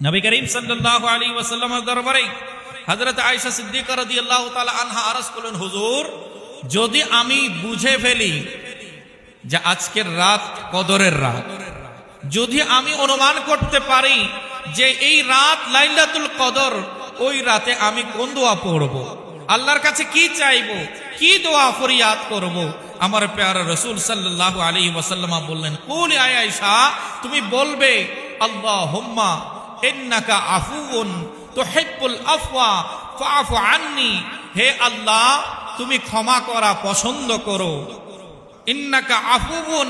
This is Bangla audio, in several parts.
নবী করিম সাল্লাল্লাহু আলাইহি ওয়াসাল্লামের দরবারে হযরত আয়েশা সিদ্দিকা রাদিয়াল্লাহু তাআলা আনহা আরজ করলেন, হুজুর, যদি আমি বুঝে ফেলি যে আজকের রাত কদরের রাত, যদি আমি অনুমান করতে পারি যে এই রাত লাইলাতুল কদর, ওই রাতে আমি কোন দোয়া পড়ব, আল্লাহর কাছে কি চাইবো, কি দোয়া ফরিয়াদ করব, আমার প্যারা রাসূল সাল্লাল্লাহু আলাইহি ওয়াসাল্লাম বললেন, কুল ইয়া আয়েশা, তুমি বলবে আল্লাহুম্মা ইন্নাকা আফুউন তুহিব্বুল আফওয়া ফাআফু আন্নি, হে আল্লাহ তুমি ক্ষমা করা পছন্দ করো। ইন্নাকা আফুউন,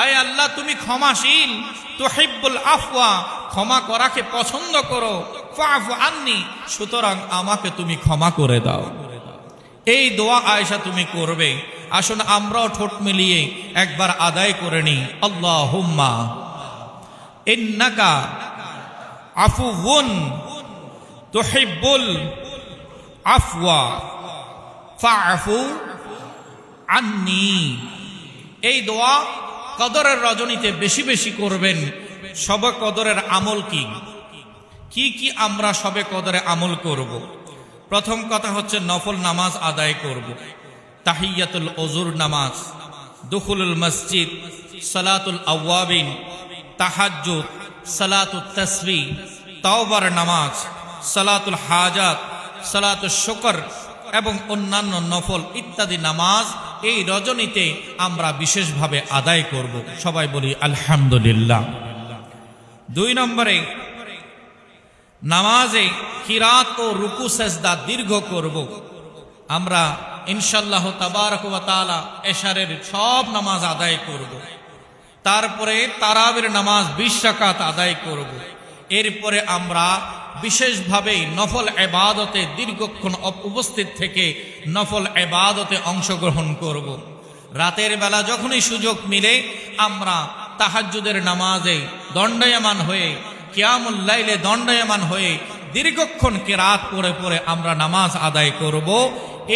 আয় আল্লাহ তুমি ক্ষমাশীল, তুহিব্বুল আফওয়া ক্ষমা করাকে পছন্দ করো, ফাআফু আন্নি সুতরাং আমাকে তুমি ক্ষমা করে দাও। এই দোয়া আয়েশা তুমি করবে। আসুন আমরাও ঠোঁট মিলিয়ে একবার আদায় করে নিই, আল্লাহুম্মা ইন্নাকা আফুউন তুহিব্বুল আফওয়া ফাআফু আন্নি। এই দোয়া কদরের রজনীতে বেশি বেশি করবেন। শবে কদরের আমল কি কি আমরা শবে কদরে আমল করব। প্রথম কথা হচ্ছে নফল নামাজ আদায় করব, তাহিয়াতুল ওযুর নামাজ, দুখুলুল মসজিদ, সালাতুল আওয়াবিন, তাহাজ্জুদ, সালাতুত তাসবিহ, তাওবার নামাজ, সালাতুল হাজাত, সালাতুল শুকর এবং অন্যান্য নফল ইত্যাদি নামাজ এই রজনীতে আমরা বিশেষভাবে আদায় করব। সবাই বলি আলহামদুলিল্লাহ। 2 নম্বরে নামাজে কিরাত ও রুকু সেজদা দীর্ঘ করব। আমরা ইনশাআল্লাহ তাবারক ওয়া তাআলা এশারের সব নামাজ আদায় করব। তারপরে তারাবির নামাজ 20 রাকাত আদায় করব। এরপরে আমরা বিশেষভাবে নফল ইবাদতে দীর্ঘক্ষণ উপস্থিত থেকে নফল ইবাদতে অংশগ্রহণ করব। রাতের বেলা যখনই সুযোগ মিলে আমরা তাহাজ্জুদের নামাজে দণ্ডায়মান হয়ে, কিয়ামুল লাইলে দণ্ডায়মান হয়ে দীর্ঘক্ষণ কিরাত পড়ে পড়ে আমরা নামাজ আদায় করব।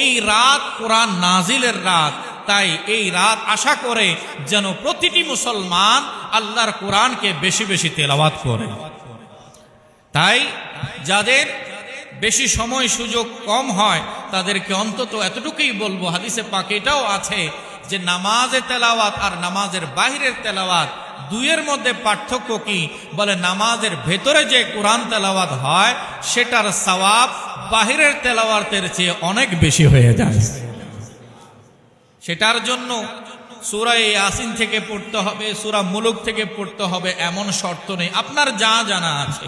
এই রাত কোরআন নাজিলের রাত, তাই এই রাত আশা করে যেন প্রতিটি মুসলমান আল্লাহর কোরআনকে বেশি বেশি তেলাওয়াত করে। তাই যাদের বেশি সময় সুযোগ কম হয় তাদেরকে অন্তত এতটুকুই বলবো, হাদিসে পাকে এটাও আছে যে নামাজের তেলাওয়াত আর নামাজের বাহিরের তেলাওয়াত দুইয়ের মধ্যে পার্থক্য কি, বলে নামাজের ভেতরে যে কোরআন তেলাওয়াত হয় সেটার সওয়াব বাহিরের তেলাওয়াতের চেয়ে অনেক বেশি হয়ে যায়। সেটার জন্য সূরা ইয়াসিন থেকে পড়তে হবে, সূরা মুলুক থেকে পড়তে হবে এমন শর্ত নেই, আপনার যা জানা আছে